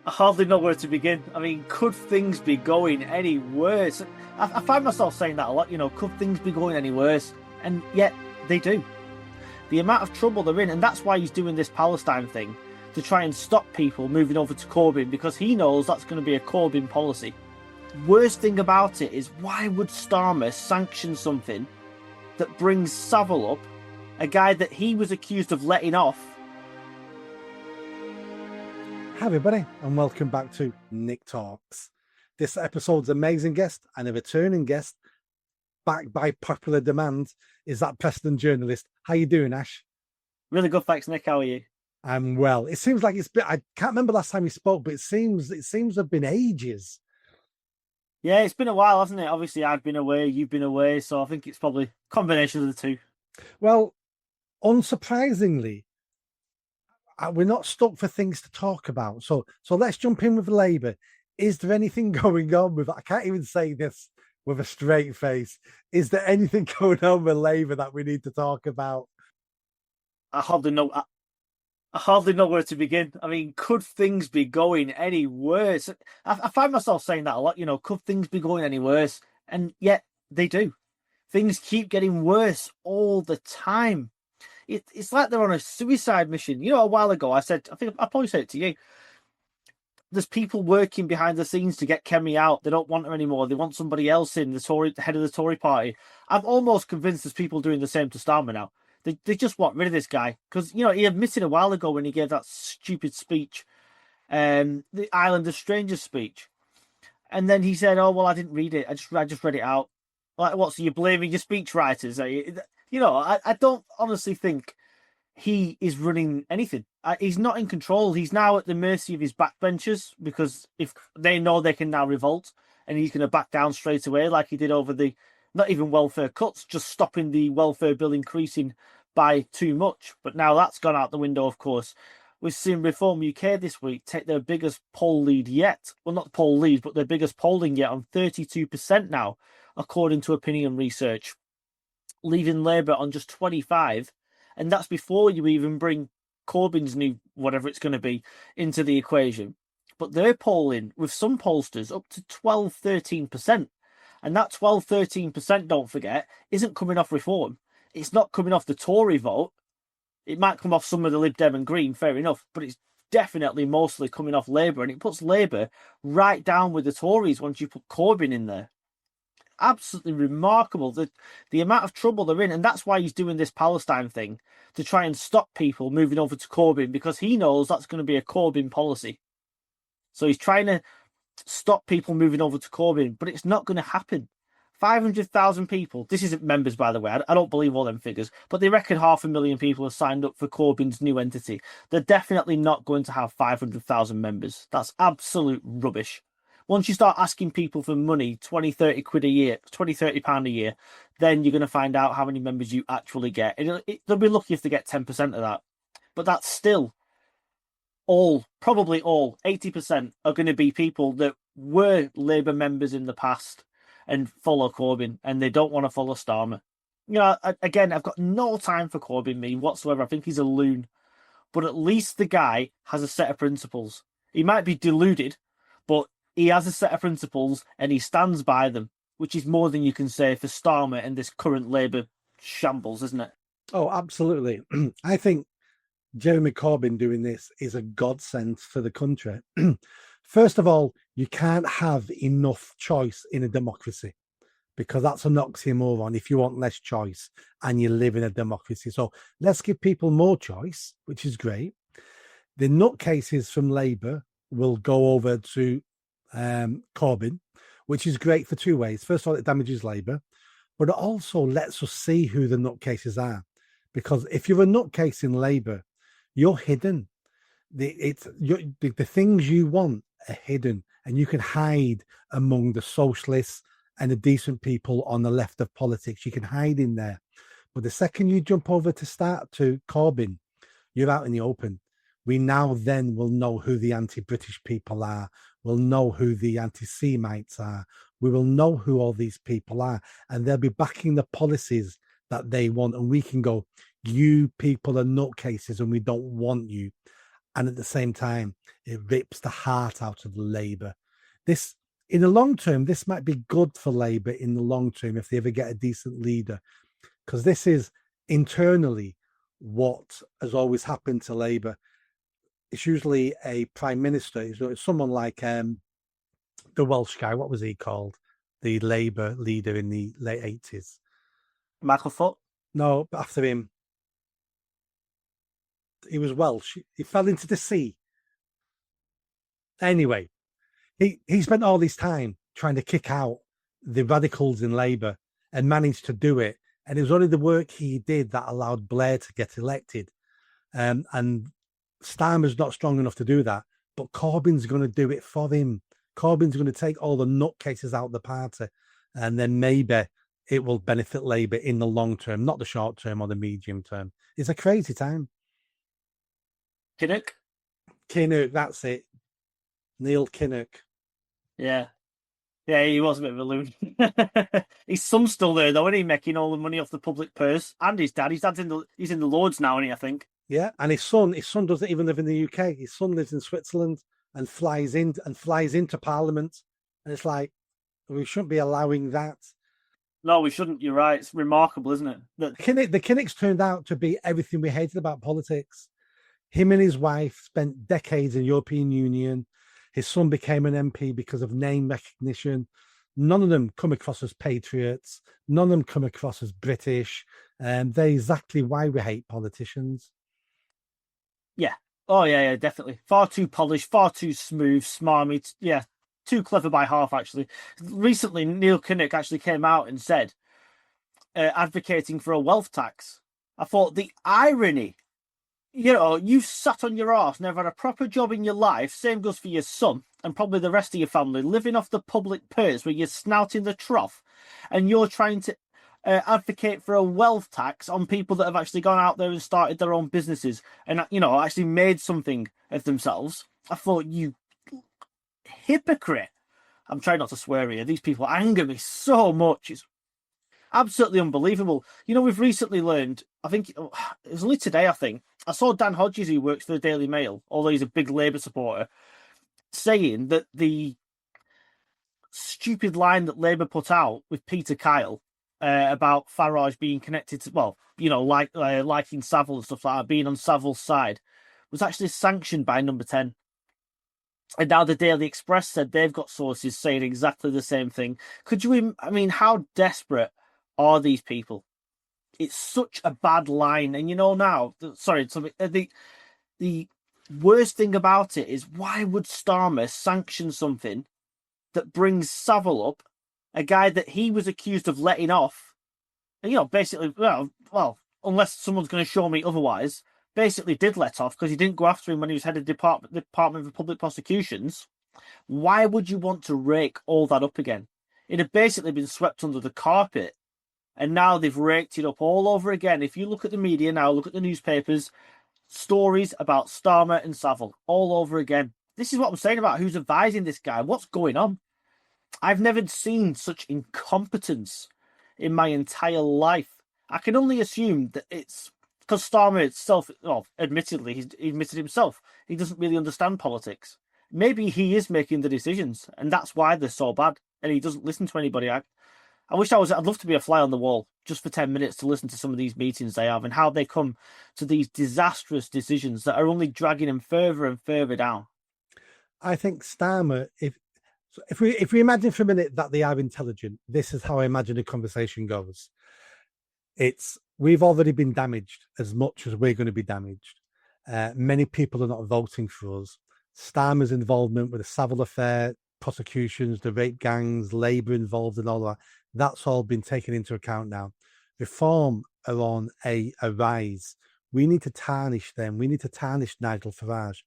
I hardly know where to begin. I mean, could things be going any worse? I find myself saying that a lot, could things be going any worse? And yet, they do. The amount of trouble they're in, and that's why he's doing this Palestine thing, to try and stop people moving over to Corbyn, because he knows that's going to be a Corbyn policy. Worst thing about it is, why would Starmer sanction something that brings Savile up, a guy that he was accused of letting off? Hi everybody, and welcome back to Nick Talks. This episode's amazing guest and a returning guest, backed by popular demand, is that Preston journalist. How you doing, Ash? Really good, thanks, Nick. How are you? I'm well. It seems like it's been, I can't remember last time we spoke, but it seems to have been ages. Yeah, it's been a while, hasn't it? Obviously, I've been away, you've been away, so I think it's probably a combination of the two. Well, unsurprisingly, we're not stuck for things to talk about. So let's jump in with Labour. Is there anything going on with, I can't even say this with a straight face, is there anything going on with Labour that we need to talk about? I hardly know where to begin. I mean, could things be going any worse? I find myself saying that a lot, could things be going any worse? And yet they do. Things keep getting worse all the time. It's like they're on a suicide mission. A while ago I think I probably said it to you. There's people working behind the scenes to get Kemi out. They don't want her anymore. They want somebody else in, the head of the Tory party. I'm almost convinced there's people doing the same to Starmer now. They just want rid of this guy because, he admitted a while ago when he gave that stupid speech, the Island of Strangers speech. And then he said, oh, well, I didn't read it. I just read it out. Like, what, so you're blaming your speechwriters? I don't honestly think he is running anything. He's not in control. He's now at the mercy of his backbenchers because if they know they can now revolt and he's going to back down straight away like he did over the, not even welfare cuts, just stopping the welfare bill increasing by too much. But now that's gone out the window, of course. We've seen Reform UK this week take their biggest poll lead yet. Well, not poll lead, but their biggest polling yet on 32% now, according to opinion research, leaving Labour on just 25%. And that's before you even bring Corbyn's new, whatever it's going to be, into the equation. But they're polling, with some pollsters, up to 12-13%. And that 12-13%, don't forget, isn't coming off Reform. It's not coming off the Tory vote. It might come off some of the Lib Dem and Green, fair enough, but it's definitely mostly coming off Labour, and it puts Labour right down with the Tories once you put Corbyn in there. Absolutely remarkable, the amount of trouble they're in, and that's why he's doing this Palestine thing, to try and stop people moving over to Corbyn, because he knows that's going to be a Corbyn policy. So he's trying to stop people moving over to Corbyn, but it's not going to happen. 500,000 people, this isn't members, by the way, I don't believe all them figures, but they reckon 500,000 people have signed up for Corbyn's new entity. They're definitely not going to have 500,000 members. That's absolute rubbish. Once you start asking people for money, 20, 30 quid a year, 20, 30 pound a year, then you're going to find out how many members you actually get. They'll be lucky if they get 10% of that. But that's still probably all, 80% are going to be people that were Labour members in the past and follow Corbyn, and they don't want to follow Starmer. Again, I've got no time for Corbyn whatsoever. I think he's a loon. But at least the guy has a set of principles. He might be deluded, but he has a set of principles and he stands by them, which is more than you can say for Starmer and this current Labour shambles, isn't it? Oh, absolutely. I think Jeremy Corbyn doing this is a godsend for the country. First of all, you can't have enough choice in a democracy because that's an oxymoron if you want less choice and you live in a democracy. So let's give people more choice, which is great. The nutcases from Labour will go over to Corbyn, which is great for two ways. First of all, it damages Labour, but it also lets us see who the nutcases are. Because if you're a nutcase in Labour, you're hidden. The things you want are hidden, and you can hide among the socialists and the decent people on the left of politics. You can hide in there. But the second you jump over to Corbyn, you're out in the open. We now then will know who the anti-British people are. We'll know who the anti-Semites are. We will know who all these people are. And they'll be backing the policies that they want. And we can go, you people are nutcases and we don't want you. and at the same time, it rips the heart out of Labour. This, in the long term, this might be good for Labour in the long term if they ever get a decent leader, because this is internally what has always happened to Labour. It's usually a prime minister. It's someone like the Welsh guy. What was he called? The Labour leader in the late 80s. Michael Foot. No, but after him, he was Welsh. He fell into the sea. Anyway, he spent all this time trying to kick out the radicals in Labour and managed to do it. And it was only the work he did that allowed Blair to get elected. And Starmer's not strong enough to do that, but Corbyn's going to do it for him. Corbyn's going to take all the nutcases out of the party, and then maybe it will benefit Labour in the long term, not the short term or the medium term. It's a crazy time. Kinnock. Kinnock, that's it. Neil Kinnock. Yeah. Yeah, he was a bit of a loon. His son's still there, though, isn't he? Making all the money off the public purse. And his dad. His dad's he's in the Lords now, isn't he, I think? Yeah, and his son doesn't even live in the UK. His son lives in Switzerland and flies into Parliament. And it's like, we shouldn't be allowing that. No, we shouldn't. You're right. It's remarkable, isn't it? The Kinnocks turned out to be everything we hated about politics. Him and his wife spent decades in the European Union. His son became an MP because of name recognition. None of them come across as patriots. None of them come across as British. They're exactly why we hate politicians. Yeah. Oh, yeah, definitely. Far too polished, far too smooth, smarmy. Yeah, too clever by half, actually. Recently, Neil Kinnock actually came out and said, advocating for a wealth tax. I thought the irony, you've sat on your arse, never had a proper job in your life. Same goes for your son and probably the rest of your family, living off the public purse where you're snouting the trough, and you're trying to advocate for a wealth tax on people that have actually gone out there and started their own businesses and, actually made something of themselves. I thought, you hypocrite. I'm trying not to swear here. These people anger me so much. It's absolutely unbelievable. We've recently learned, I think it was only today, I saw Dan Hodges, who works for the Daily Mail, although he's a big Labour supporter, saying that the stupid line that Labour put out with Peter Kyle about Farage being connected to, liking Savile and stuff like that, being on Savile's side, was actually sanctioned by Number 10. And now the Daily Express said they've got sources saying exactly the same thing. How desperate are these people? It's such a bad line. And the worst thing about it is, why would Starmer sanction something that brings Savile up, a guy that he was accused of letting off? And, basically, well, unless someone's going to show me otherwise, basically did let off because he didn't go after him when he was head of Department of Public Prosecutions. Why would you want to rake all that up again? It had basically been swept under the carpet, and now they've raked it up all over again. If you look at the media now, look at the newspapers, stories about Starmer and Savile all over again. This is what I'm saying about who's advising this guy. What's going on? I've never seen such incompetence in my entire life. I can only assume that it's because Starmer itself, admittedly, he admitted himself, he doesn't really understand politics. Maybe he is making the decisions, and that's why they're so bad, and he doesn't listen to anybody. I'd love to be a fly on the wall just for 10 minutes to listen to some of these meetings they have and how they come to these disastrous decisions that are only dragging him further and further down. I think Starmer, if we imagine for a minute that they are intelligent, this is how I imagine the conversation goes. We've already been damaged as much as we're going to be damaged. Many people are not voting for us. Starmer's involvement with the Savile affair, prosecutions, the rape gangs, Labour involved and all that, that's all been taken into account now. Reform are on a rise. We need to tarnish them. We need to tarnish Nigel Farage.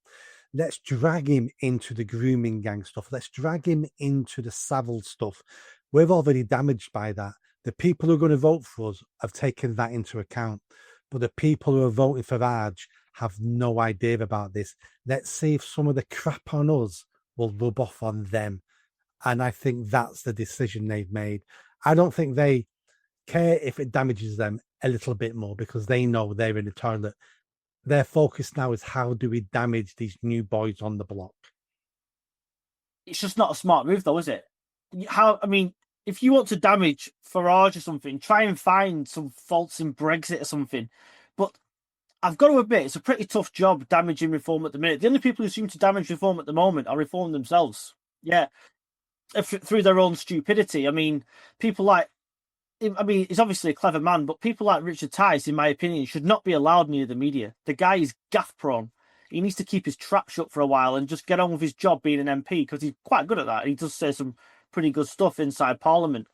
Let's drag him into the grooming gang stuff. Let's drag him into the Savile stuff. We're already damaged by that. The people who are going to vote for us have taken that into account. But the people who are voting for Farage have no idea about this. Let's see if some of the crap on us will rub off on them. And I think that's the decision they've made. I don't think they care if it damages them a little bit more because they know they're in the toilet. Their focus now is how do we damage these new boys on the block? It's just not a smart move, though, is it? How? I mean, if you want to damage Farage or something, try and find some faults in Brexit or something. But I've got to admit, it's a pretty tough job damaging reform at the minute. The only people who seem to damage reform at the moment are reform themselves. Yeah, through their own stupidity. I mean, people like, I mean, he's obviously a clever man, but people like Richard Tice, in my opinion, should not be allowed near the media. The guy is gaff prone. He needs to keep his trap shut for a while and just get on with his job being an MP because he's quite good at that. He does say some pretty good stuff inside Parliament.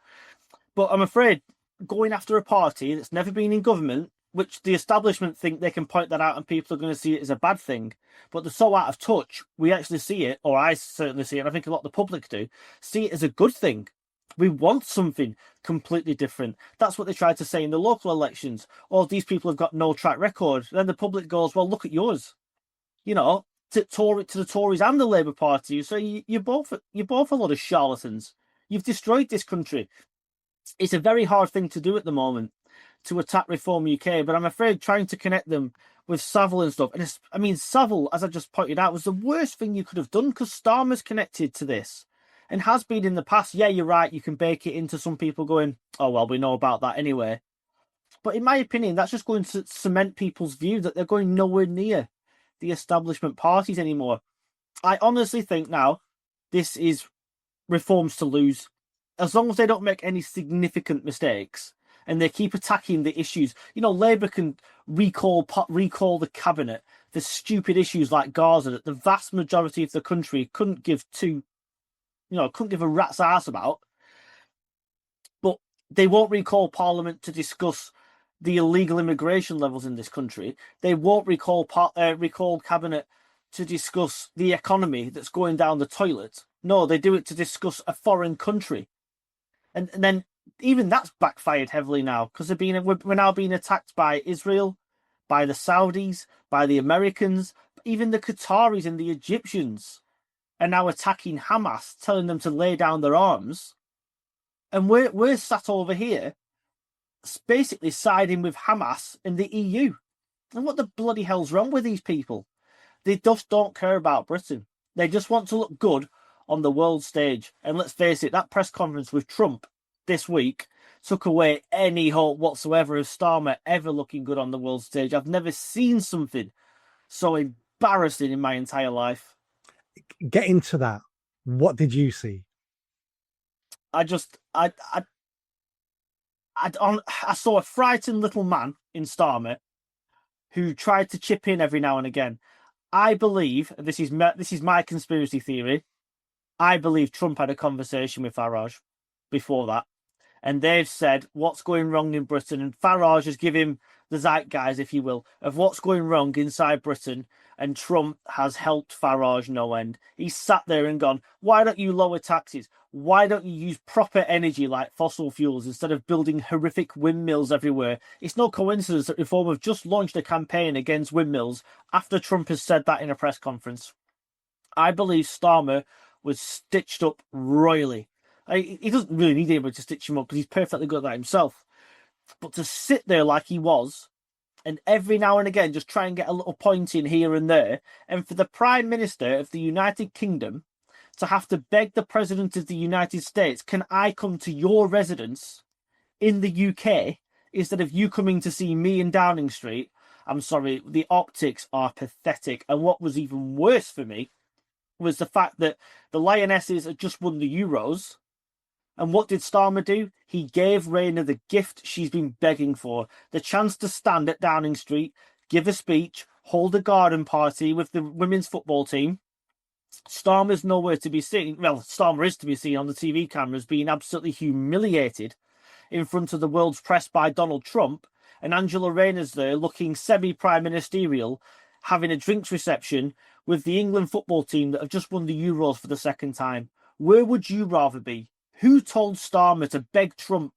But I'm afraid going after a party that's never been in government, which the establishment think they can point that out and people are going to see it as a bad thing, but they're so out of touch, we actually see it, or I certainly see it, and I think a lot of the public do, see it as a good thing. We want something completely different. That's what they tried to say in the local elections. Oh, these people have got no track record. Then the public goes, well, look at yours. You know, to the Tories and the Labour Party. So you're both a lot of charlatans. You've destroyed this country. It's a very hard thing to do at the moment to attack Reform UK, but I'm afraid trying to connect them with Savile and stuff. And I mean, Savile, as I just pointed out, was the worst thing you could have done because Starmer's connected to this and has been in the past. Yeah, you're right. You can bake it into some people going, oh, well, we know about that anyway. But in my opinion, that's just going to cement people's view that they're going nowhere near the establishment parties anymore. I honestly think now this is Reforms to lose. As long as they don't make any significant mistakes and they keep attacking the issues. You know, Labour can recall the cabinet for stupid issues like Gaza that the vast majority of the country couldn't give a rat's ass about. But they won't recall Parliament to discuss the illegal immigration levels in this country. They won't recall cabinet to discuss the economy that's going down the toilet. No, they do it to discuss a foreign country. And then even that's backfired heavily now because we're now being attacked by Israel, by the Saudis, by the Americans, even the Qataris and the Egyptians are now attacking Hamas, telling them to lay down their arms. And we're sat over here basically siding with Hamas and the EU. And what the bloody hell's wrong with these people? They just don't care about Britain. They just want to look good on the world stage. And let's face it, that press conference with Trump this week took away any hope whatsoever of Starmer ever looking good on the world stage. I've never seen something so embarrassing in my entire life. Get into that. What did you see? I saw a frightened little man in Starmer who tried to chip in every now and again. I believe this is my conspiracy theory. I believe Trump had a conversation with Farage before that, and they've said what's going wrong in Britain, and Farage has given him the zeitgeist, if you will, of what's going wrong inside Britain, and Trump has helped Farage no end. He's sat there and gone, why don't you lower taxes? Why don't you use proper energy like fossil fuels instead of building horrific windmills everywhere? It's no coincidence that Reform have just launched a campaign against windmills after Trump has said that in a press conference. I believe Starmer was stitched up royally. He doesn't really need anybody to stitch him up because he's perfectly good at that himself. But to sit there like he was, and every now and again just try and get a little point in here and there, and for the Prime Minister of the United Kingdom to have to beg the President of the United States, can I come to your residence in the UK instead of you coming to see me in Downing Street? I'm sorry, the optics are pathetic. And what was even worse for me was the fact that the Lionesses had just won the Euros. And what did Starmer do? He gave Rayner the gift she's been begging for, the chance to stand at Downing Street, give a speech, hold a garden party with the women's football team. Starmer's nowhere to be seen. Well, Starmer is to be seen on the TV cameras being absolutely humiliated in front of the world's press by Donald Trump. And Angela Rayner's there looking semi-prime ministerial, having a drinks reception with the England football team that have just won the Euros for the second time. Where would you rather be? Who told Starmer to beg Trump,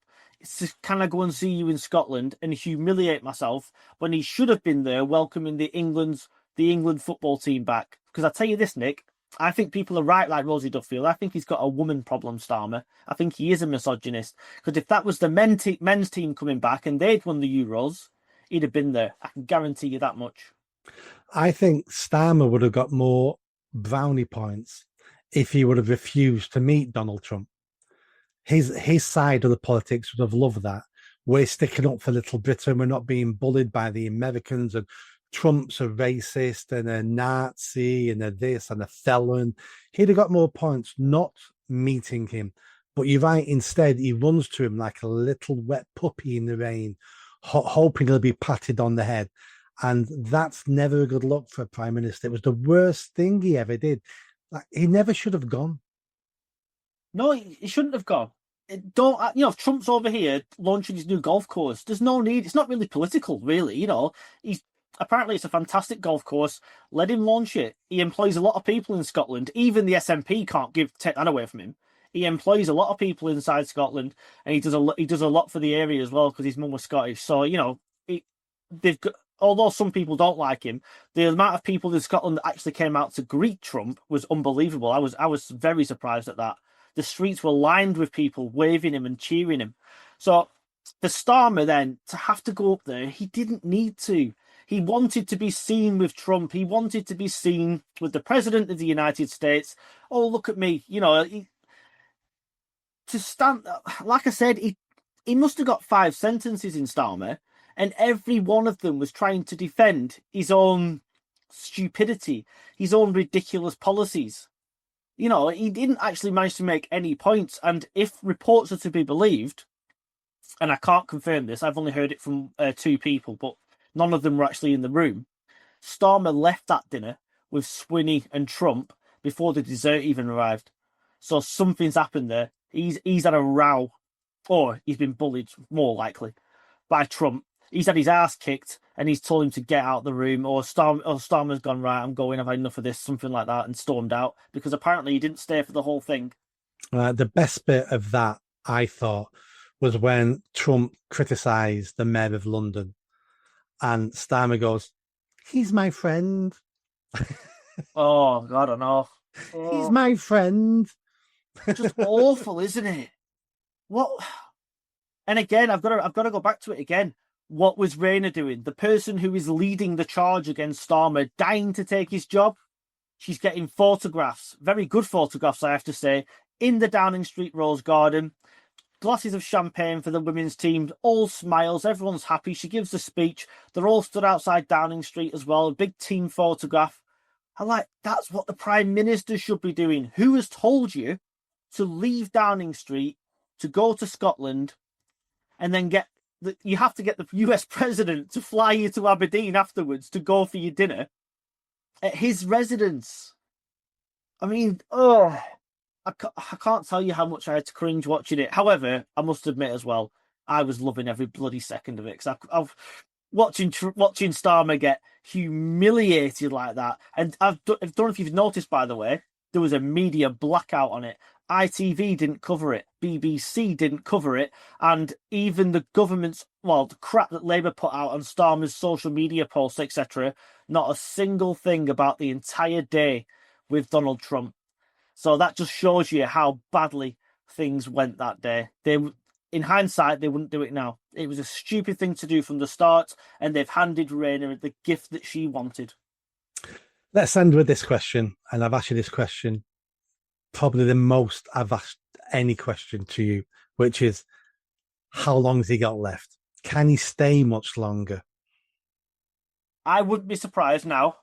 can I go and see you in Scotland and humiliate myself when he should have been there welcoming the England football team back? Because I tell you this, Nick, I think people are right like Rosie Duffield. I think he's got a woman problem, Starmer. I think he is a misogynist. Because if that was the men's team coming back and they'd won the Euros, he'd have been there. I can guarantee you that much. I think Starmer would have got more brownie points if he would have refused to meet Donald Trump. His side of the politics would have loved that. We're sticking up for Little Britain. We're not being bullied by the Americans, and Trump's a racist and a Nazi and a this and a felon. He'd have got more points not meeting him. But you're right, instead, he runs to him like a little wet puppy in the rain, hoping he'll be patted on the head. And that's never a good look for a prime minister. It was the worst thing he ever did. Like, he never should have gone. No, he shouldn't have gone. Don't if Trump's over here launching his new golf course, there's no need. It's not really political, really. He's apparently it's a fantastic golf course. Let him launch it. He employs a lot of people in Scotland. Even the SNP can't take that away from him. He employs a lot of people inside Scotland, and he does a lot for the area as well because his mum was Scottish. So they've got. Although some people don't like him, the amount of people in Scotland that actually came out to greet Trump was unbelievable. I was very surprised at that. The streets were lined with people waving him and cheering him. So for Starmer then to have to go up there, he didn't need to. He wanted to be seen with Trump. He wanted to be seen with the president of the United States. Oh, look at me. To stand, like I said, he must have got 5 sentences in Starmer, and every one of them was trying to defend his own stupidity, his own ridiculous policies. He didn't actually manage to make any points. And if reports are to be believed, and I can't confirm this, I've only heard it from 2 people, but none of them were actually in the room. Starmer left that dinner with Swinney and Trump before the dessert even arrived. So something's happened there. He's had a row, or he's been bullied, more likely, by Trump. He's had his ass kicked, and he's told him to get out of the room, or Starmer's gone, right, I'm going, I've had enough of this, something like that, and stormed out, because apparently he didn't stay for the whole thing. The best bit of that, I thought, was when Trump criticised the mayor of London, and Starmer goes, "He's my friend. Oh, God, I don't know. He's my friend." Just awful, isn't it? What? And again, I've got to go back to it again. What was Rayner doing? The person who is leading the charge against Starmer, dying to take his job. She's getting photographs, very good photographs, I have to say, in the Downing Street Rose Garden. Glasses of champagne for the women's team, all smiles, everyone's happy. She gives the speech. They're all stood outside Downing Street as well, a big team photograph. That's what the Prime Minister should be doing. Who has told you to leave Downing Street, to go to Scotland, and then you have to get the US president to fly you to Aberdeen afterwards to go for your dinner at his residence? I mean, I can't tell you how much I had to cringe watching it. However, I must admit as well, I was loving every bloody second of it, because I've watching Starmer get humiliated like that. And I don't know if you've noticed, by the way, there was a media blackout on it. ITV didn't cover it, BBC didn't cover it, and even the the crap that Labour put out on Starmer's social media posts, etc., not a single thing about the entire day with Donald Trump. So that just shows you how badly things went that day. In hindsight, they wouldn't do it now. It was a stupid thing to do from the start, and they've handed Rayner the gift that she wanted. Let's end with this question, and I've asked you this question probably the most I've asked any question to you, which is, how long has he got left? Can he stay much longer? I wouldn't be surprised now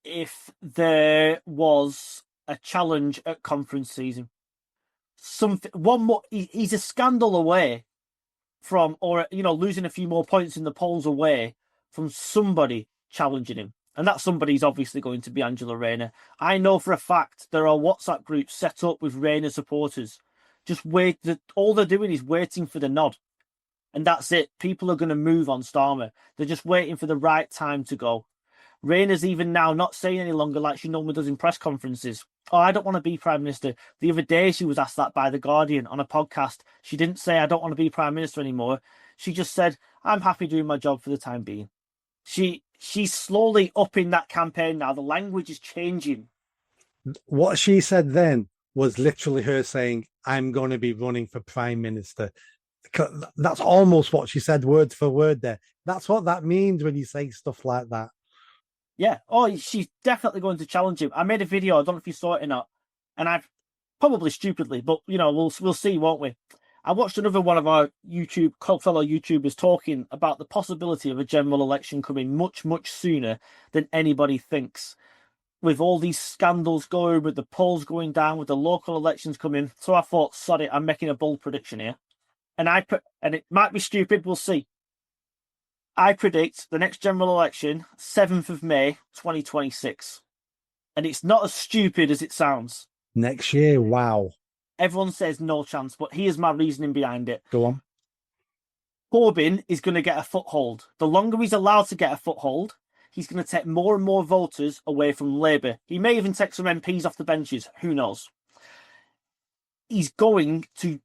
if there was a challenge at conference season. One more. He's a scandal away from, or losing a few more points in the polls away from somebody challenging him. And that somebody's obviously going to be Angela Rayner. I know for a fact there are WhatsApp groups set up with Rayner supporters. All they're doing is waiting for the nod. And that's it. People are going to move on Starmer. They're just waiting for the right time to go. Rayner's even now not saying any longer, like she normally does in press conferences, "Oh, I don't want to be Prime Minister." The other day she was asked that by The Guardian on a podcast. She didn't say, "I don't want to be Prime Minister anymore." She just said, "I'm happy doing my job for the time being." She's slowly upping that campaign now. The language is changing. What she said then was literally her saying, "I'm going to be running for Prime Minister." That's almost what she said word for word there. That's what that means when you say stuff like that. Yeah. Oh, she's definitely going to challenge him. I made a video. I don't know if you saw it or not, and I've probably stupidly, but we'll see, won't we? I watched another one of our fellow YouTubers talking about the possibility of a general election coming much, much sooner than anybody thinks. With all these scandals going, with the polls going down, with the local elections coming, so I thought, sod it, I'm making a bold prediction here, and it might be stupid. We'll see. I predict the next general election, 7th of May, 2026. And it's not as stupid as it sounds. Next year, wow. Everyone says no chance, but here's my reasoning behind it. Go on. Corbyn is going to get a foothold. The longer he's allowed to get a foothold, he's going to take more and more voters away from Labour. He may even take some MPs off the benches. Who knows? He's going to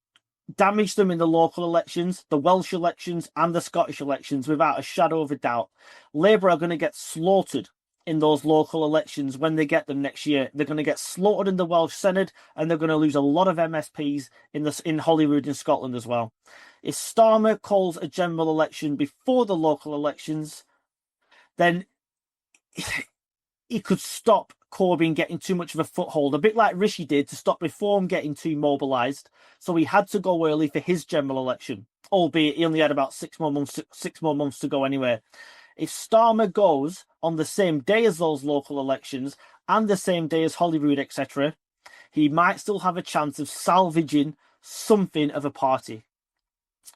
damage them in the local elections, the Welsh elections, and the Scottish elections without a shadow of a doubt. Labour are going to get slaughtered in those local elections when they get them next year. They're going to get slaughtered in the Welsh Senate, and they're going to lose a lot of MSPs in Holyrood in Scotland as well. If Starmer calls a general election before the local elections, then he could stop Corbyn getting too much of a foothold, a bit like Rishi did to stop Reform getting too mobilised. So he had to go early for his general election, albeit he only had about 6 more months to go anyway. If Starmer goes on the same day as those local elections and the same day as Holyrood, etc., he might still have a chance of salvaging something of a party.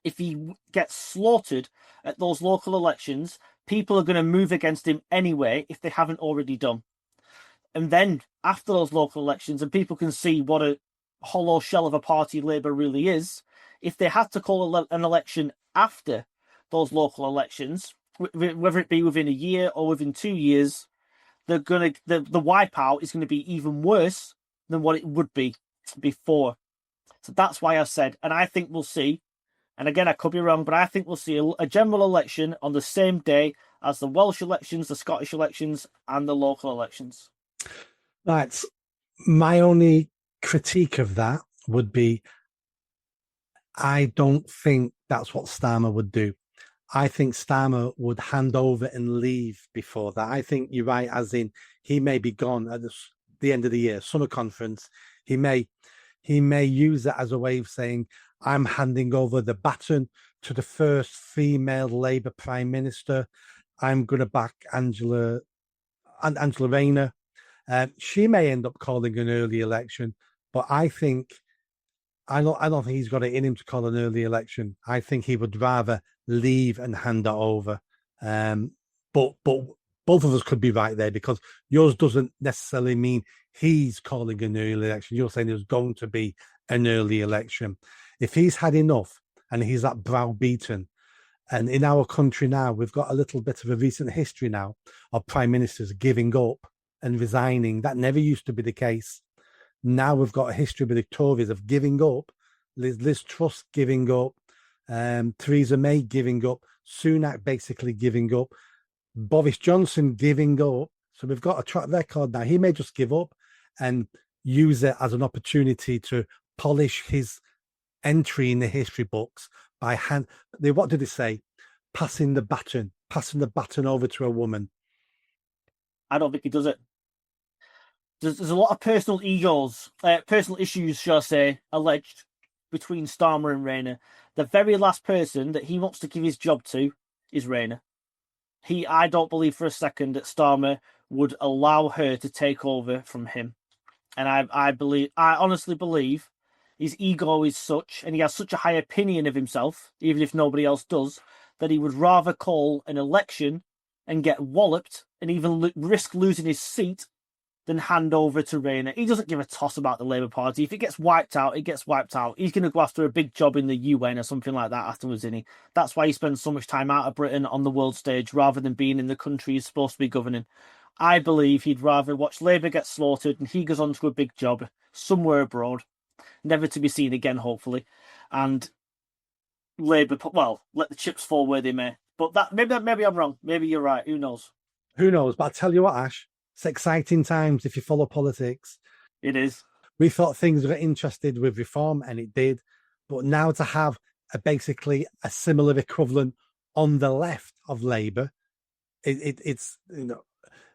If he gets slaughtered at those local elections, people are going to move against him anyway if they haven't already done. And then after those local elections, and people can see what a hollow shell of a party Labour really is, if they had to call an election after those local elections, whether it be within a year or within 2 years, the wipeout is going to be even worse than what it would be before. So that's why I said, and I think we'll see, and again, I could be wrong, but I think we'll see a general election on the same day as the Welsh elections, the Scottish elections, and the local elections. Right. My only critique of that would be I don't think that's what Starmer would do. I think Starmer would hand over and leave before that. I think you're right, as in he may be gone at the end of the year, summer conference. He may use that as a way of saying, I'm handing over the baton to the first female Labour Prime Minister. I'm going to back Angela Rayner. She may end up calling an early election, but I don't think he's got it in him to call an early election. I think he would rather leave and hand it over. But both of us could be right there, because yours doesn't necessarily mean he's calling an early election. You're saying there's going to be an early election. If he's had enough and he's that browbeaten, and in our country now, we've got a little bit of a recent history now of prime ministers giving up and resigning. That never used to be the case. Now we've got a history with the Tories of giving up, Liz Truss giving up, Theresa May giving up, Sunak basically giving up, Boris Johnson giving up. So we've got a track record now. He may just give up and use it as an opportunity to polish his entry in the history books by hand. What did they say? Passing the baton over to a woman. I don't think he does it. There's a lot of personal issues, shall I say, alleged between Starmer and Rayner. The very last person that he wants to give his job to is Rayner. I don't believe for a second that Starmer would allow her to take over from him. And I honestly believe his ego is such, and he has such a high opinion of himself, even if nobody else does, that he would rather call an election and get walloped and even risk losing his seat than hand over to Rayner. He doesn't give a toss about the Labour Party. If it gets wiped out, it gets wiped out. He's going to go after a big job in the UN or something like that afterwards, isn't he? That's why he spends so much time out of Britain on the world stage rather than being in the country he's supposed to be governing. I believe he'd rather watch Labour get slaughtered and he goes on to a big job somewhere abroad, never to be seen again, hopefully. And Labour, well, let the chips fall where they may. But maybe I'm wrong. Maybe you're right. Who knows? Who knows? But I tell you what, Ash, it's exciting times if you follow politics. It is. We thought things were interested with reform, and it did. But now to have basically a similar equivalent on the left of Labour, it's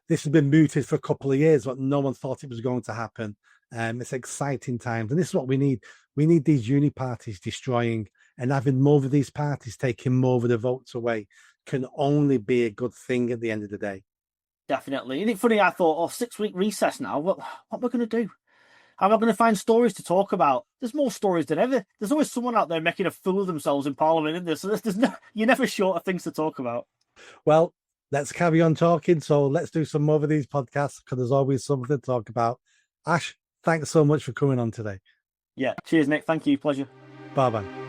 this has been mooted for a couple of years, but no one thought it was going to happen. It's exciting times, and this is what we need. We need these uni parties destroying, and having more of these parties taking more of the votes away can only be a good thing at the end of the day. Definitely. Isn't it funny? I thought, oh, 6 week recess now. What am I going to do? How am I going to find stories to talk about? There's more stories than ever. There's always someone out there making a fool of themselves in Parliament, isn't there? So you're never short of things to talk about. Well, let's carry on talking. So let's do some more of these podcasts because there's always something to talk about. Ash, thanks so much for coming on today. Yeah. Cheers, Nick. Thank you. Pleasure. Bye bye.